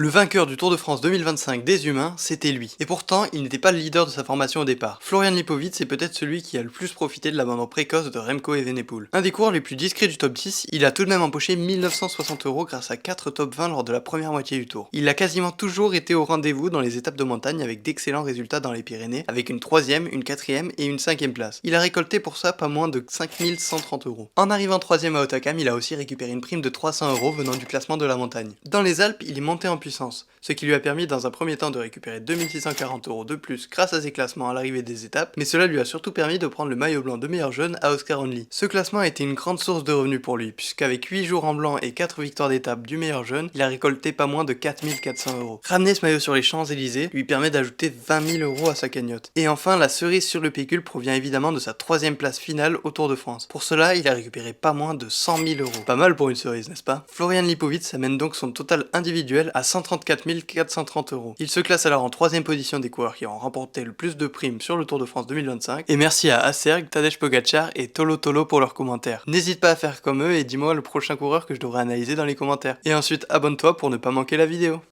Le vainqueur du Tour de France 2025 des humains, c'était lui. Et pourtant, il n'était pas le leader de sa formation au départ. Florian Lipowitz est peut-être celui qui a le plus profité de l'abandon précoce de Remco Evenepoel. Un des coureurs les plus discrets du top 10, il a tout de même empoché 1960 € grâce à 4 top 20 lors de la première moitié du Tour. Il a quasiment toujours été au rendez-vous dans les étapes de montagne avec d'excellents résultats dans les Pyrénées, avec une 3ème, une 4ème et une 5ème place. Il a récolté pour ça pas moins de 5130 €. En arrivant 3ème à Hautacam, il a aussi récupéré une prime de 300 € venant du classement de la montagne. Dans les Alpes, il est monté en puissance, ce qui lui a permis dans un premier temps de récupérer 2640 € de plus grâce à ses classements à l'arrivée des étapes, mais cela lui a surtout permis de prendre le maillot blanc de meilleur jeune à Oscar Only. Ce classement a été une grande source de revenus pour lui, puisqu'avec 8 jours en blanc et 4 victoires d'étape du meilleur jeune, il a récolté pas moins de 4400 €. Ramener ce maillot sur les Champs-Élysées lui permet d'ajouter 20 000 € à sa cagnotte. Et enfin, la cerise sur le pécule provient évidemment de sa 3ème place finale au Tour de France. Pour cela, il a récupéré pas moins de 100 000 €. Pas mal pour une cerise, n'est-ce pas? Florian Lipowitz amène donc son total individuel à 134 430 €. Il se classe alors en 3ème position des coureurs qui ont remporté le plus de primes sur le Tour de France 2025. Et merci à Acerg, Tadej Pogacar et Tolo Tolo pour leurs commentaires. N'hésite pas à faire comme eux et dis-moi le prochain coureur que je devrais analyser dans les commentaires. Et ensuite abonne-toi pour ne pas manquer la vidéo.